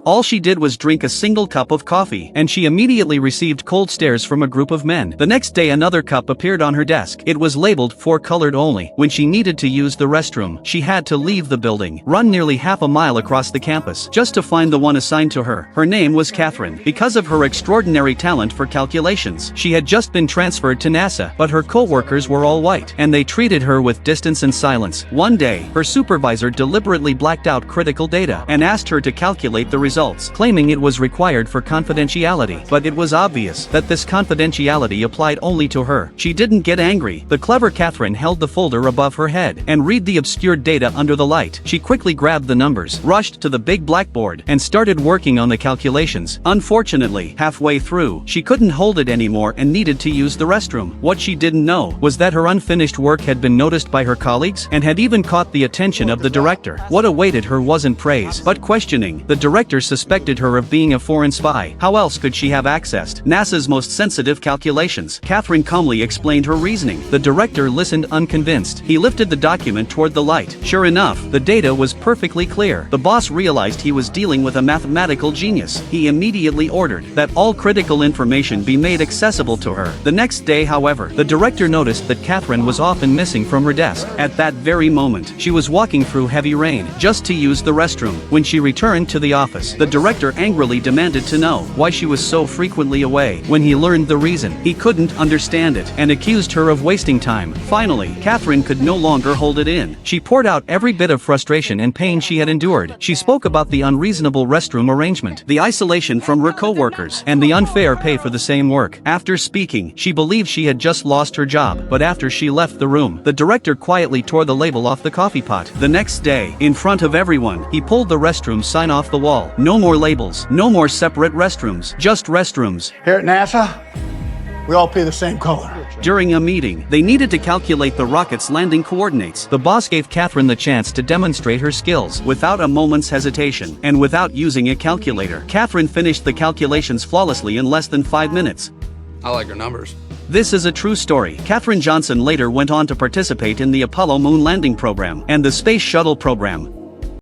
All she did was drink a single cup of coffee, and she immediately received cold stares from a group of men. The next day another cup appeared on her desk. It was labeled for colored only. When she needed to use the restroom, she had to leave the building, run nearly half a mile across the campus, just to find the one assigned to her. Her name was Katherine. Because of her extraordinary talent for calculations, she had just been transferred to NASA, but her co-workers were all white, and they treated her with distance and silence. One day, her supervisor deliberately blacked out critical data, and asked her to calculate the results, claiming it was required for confidentiality. But it was obvious that this confidentiality applied only to her. She didn't get angry. The clever Katherine held the folder above her head and read the obscured data under the light. She quickly grabbed the numbers, rushed to the big blackboard, and started working on the calculations. Unfortunately, halfway through, she couldn't hold it anymore and needed to use the restroom. What she didn't know was that her unfinished work had been noticed by her colleagues and had even caught the attention of the director. What awaited her wasn't praise, but questioning. The director suspected her of being a foreign spy. How else could she have accessed NASA's most sensitive calculations? Katherine calmly explained her reasoning. The director listened unconvinced. He lifted the document toward the light. Sure enough, the data was perfectly clear. The boss realized he was dealing with a mathematical genius. He immediately ordered that all critical information be made accessible to her. The next day, however, the director noticed that Katherine was often missing from her desk. At that very moment, she was walking through heavy rain just to use the restroom. When she returned to the office, the director angrily demanded to know why she was so frequently away. When he learned the reason, he couldn't understand it and accused her of wasting time. Finally, Katherine could no longer hold it in. She poured out every bit of frustration and pain she had endured. She spoke about the unreasonable restroom arrangement, the isolation from her co-workers, and the unfair pay for the same work. After speaking, she believed she had just lost her job, but after she left the room, the director quietly tore the label off the coffee pot. The next day, in front of everyone, he pulled the restroom sign off the wall. No more labels, no more separate restrooms, just restrooms. Here at NASA, we all pay the same color. During a meeting, they needed to calculate the rocket's landing coordinates. The boss gave Katherine the chance to demonstrate her skills without a moment's hesitation, and without using a calculator. Katherine finished the calculations flawlessly in less than 5 minutes. I like her numbers. This is a true story. Katherine Johnson later went on to participate in the Apollo moon landing program and the Space Shuttle program.